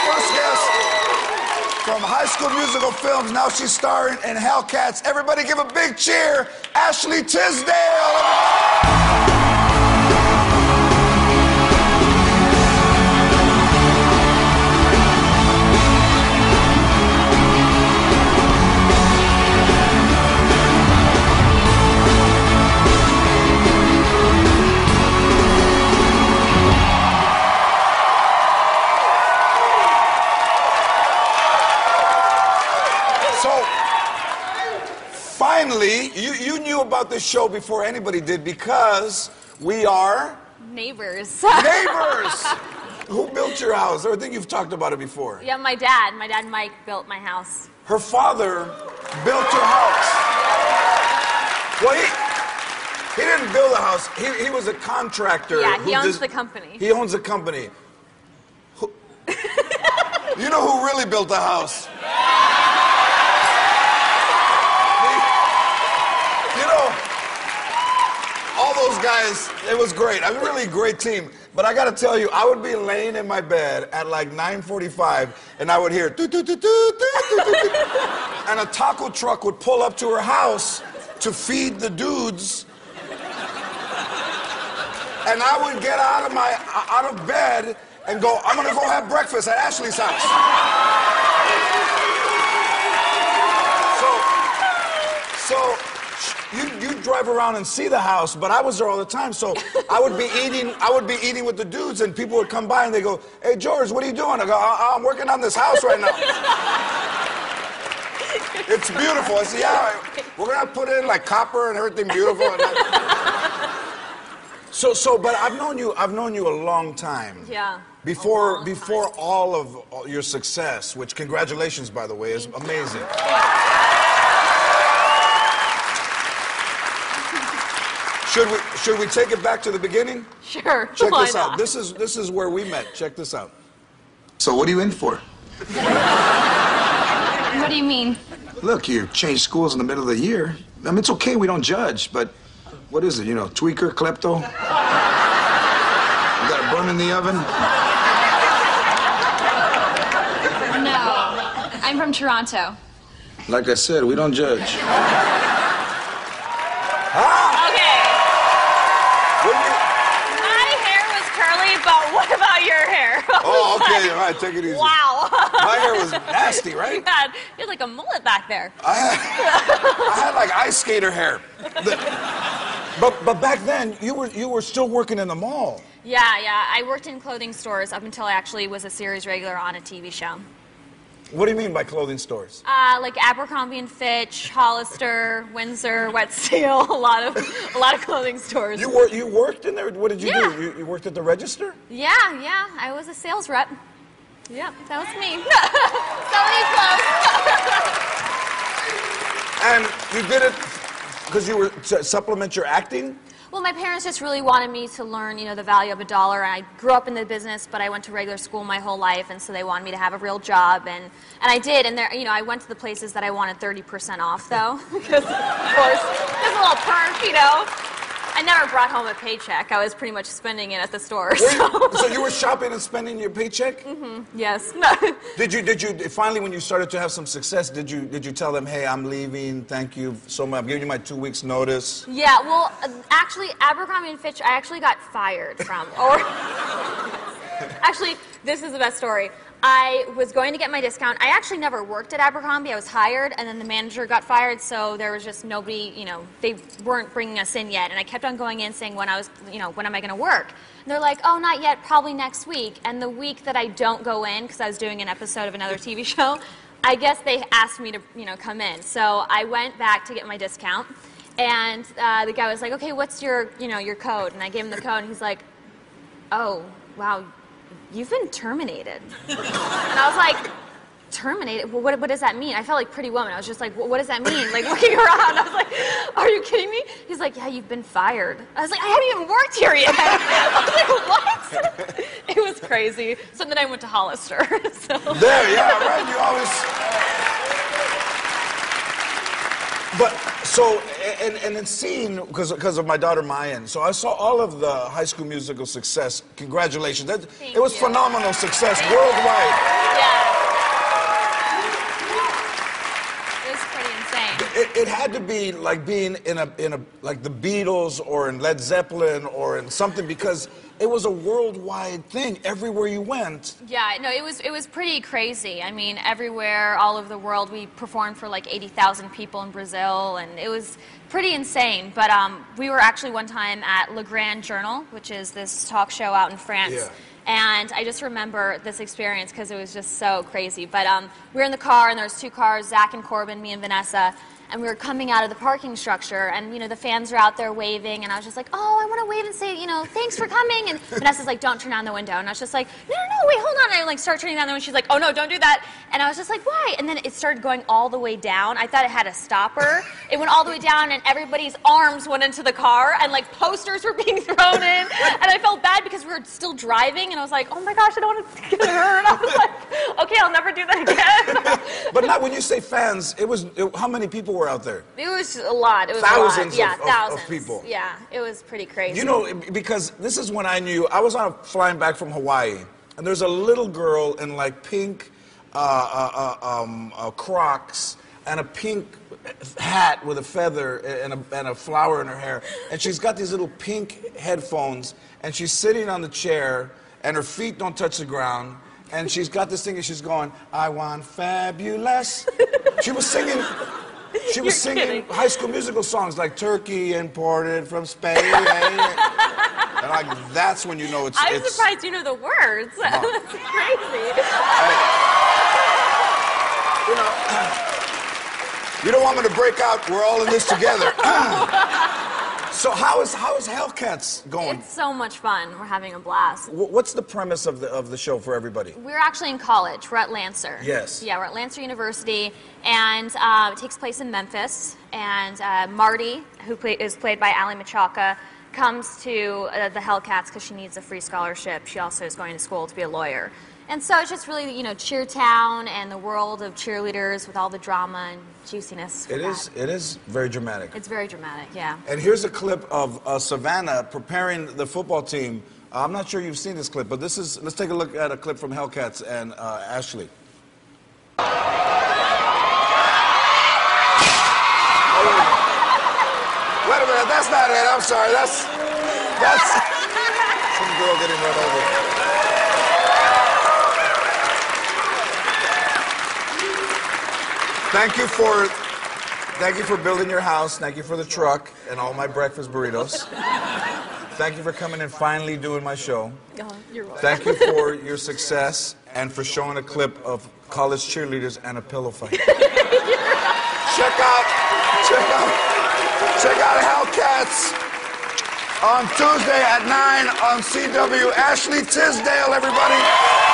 first guest from High School Musical films. Now she's starring in Hellcats. Everybody give a big cheer, Ashley Tisdale. Finally, you knew about this show before anybody did because we are... neighbors. Neighbors! Who built your house? I think you've talked about it before. Yeah, my dad. My dad, Mike, built my house. Her father built your house. Well, he didn't build a house. He was a contractor. Yeah, he owns the company. He owns the company. You know who really built the house? All those guys, it was great. A really great team. But I got to tell you, I would be laying in my bed at like 9:45, and I would hear doo doo doo doo doo doo, and a taco truck would pull up to her house to feed the dudes, and I would get out of bed and go, I'm gonna go have breakfast at Ashley's house. So you drive around and see the house, but I was there all the time, so I would be eating with the dudes, and people would come by and they go, hey George, what are you doing? I go, I'm working on this house right now. It's beautiful. I said, yeah, we're gonna put in like copper and everything beautiful. But I've known you a long time. Yeah. Before all of your success, which congratulations, by the way, is amazing. Should we take it back to the beginning? Sure. Check this out. This is where we met. Check this out. So what are you in for? What do you mean? Look, you changed schools in the middle of the year. I mean, it's okay, we don't judge, but what is it, you know, tweaker, klepto? You got a bun in the oven? No, I'm from Toronto. Like I said, we don't judge. But what about your hair? Oh, okay, all right, take it easy. Wow. My hair was nasty, right? You had like a mullet back there. I had like ice skater hair. But back then, you were still working in the mall. Yeah. I worked in clothing stores up until I actually was a series regular on a TV show. What do you mean by clothing stores? Like Abercrombie & Fitch, Hollister, Windsor, Wet Steel, a lot of clothing stores. You worked in there? What did you do? You worked at the register? Yeah. I was a sales rep. Yeah, that was me. And Selling you did it because you were to supplement your acting? Well, my parents just really wanted me to learn, the value of a dollar. I grew up in the business, but I went to regular school my whole life, and so they wanted me to have a real job, and I did. And there, I went to the places that I wanted 30% off, though, because of course, there's a little perk, I never brought home a paycheck. I was pretty much spending it at the store. So you were shopping and spending your paycheck? Mm-hmm. Yes. Did you finally, when you started to have some success, did you tell them, hey, I'm leaving, thank you so much, I'm giving you my 2 weeks notice? Yeah, well, actually, Abercrombie & Fitch, I actually got fired from. Actually, this is the best story. I was going to get my discount. I actually never worked at Abercrombie. I was hired, and then the manager got fired, so there was just nobody, they weren't bringing us in yet. And I kept on going in saying when am I going to work? And they're like, oh, not yet, probably next week. And the week that I don't go in, because I was doing an episode of another TV show, I guess they asked me to, come in. So I went back to get my discount, and the guy was like, okay, what's your, your code? And I gave him the code, and he's like, oh, wow. You've been terminated. And I was like, terminated? Well, what does that mean? I felt like Pretty Woman. I was just like, what does that mean? Like, looking around, I was like, are you kidding me? He's like, yeah, you've been fired. I was like, I haven't even worked here yet. I was like, what? It was crazy. So then I went to Hollister. So. There, yeah, right. You always... But so, and then seeing, because of my daughter Mayan, so I saw all of the High School Musical success. Congratulations. It was phenomenal success worldwide. Yeah. It was pretty insane. It had to be like being in a like the Beatles or in Led Zeppelin or in something, because it was a worldwide thing everywhere you went. Yeah, no, it was pretty crazy. I mean, everywhere, all over the world, we performed for like 80,000 people in Brazil, and it was pretty insane. But we were actually one time at Le Grand Journal, which is this talk show out in France. Yeah. And I just remember this experience because it was just so crazy. But we were in the car, and there was 2 cars, Zach and Corbin, me and Vanessa. And we were coming out of the parking structure, and, you know, the fans were out there waving, and I was just like, oh, I want to wave and say, you know, thanks for coming. And Vanessa's like, don't turn down the window. And I was just like, no, wait, hold on. And I, like, start turning down the window. She's like, oh, no, don't do that. And I was just like, why? And then it started going all the way down. I thought it had a stopper. It went all the way down, and everybody's arms went into the car, and, like, posters were being thrown in. And I felt bad because we were still driving, and I was like, oh, my gosh, I don't want to get hurt. I was like, okay, I'll never do that again. But not when you say fans, how many people were out there? It was a lot. It was thousands a lot. Yeah, of thousands of people. Yeah, it was pretty crazy. You know, because this is when I knew, I was flying back from Hawaii, and there's a little girl in like pink Crocs and a pink hat with a feather and a flower in her hair, and she's got these little pink headphones, and she's sitting on the chair, and her feet don't touch the ground, and she's got this thing, and she's going, I want fabulous. She was singing High School Musical songs like Turkey Imported from Spain. And like, that's when you know it's... I'm surprised you know the words. No. That's crazy. You know, you don't want me to break out, we're all in this together. So how is Hellcats going? It's so much fun. We're having a blast. What's the premise of the show for everybody? We're actually in college. We're at Lancer. Yes. Yeah, we're at Lancer University, and it takes place in Memphis. And Marty, who is played by Ali Michalka, comes to the Hellcats because she needs a free scholarship. She also is going to school to be a lawyer. And so it's just really, you know, Cheer Town and the world of cheerleaders with all the drama and juiciness. It is very dramatic. It's very dramatic, yeah. And here's a clip of Savannah preparing the football team. I'm not sure you've seen this clip, but let's take a look at a clip from Hellcats and Ashley. Wait a minute, that's not it. I'm sorry. That's some girl getting run over. Thank you for building your house. Thank you for the truck and all my breakfast burritos. Thank you for coming and finally doing my show. You're welcome. Thank you for your success and for showing a clip of college cheerleaders and a pillow fight. Check out Hellcats on Tuesday at 9 on CW. Ashley Tisdale, everybody.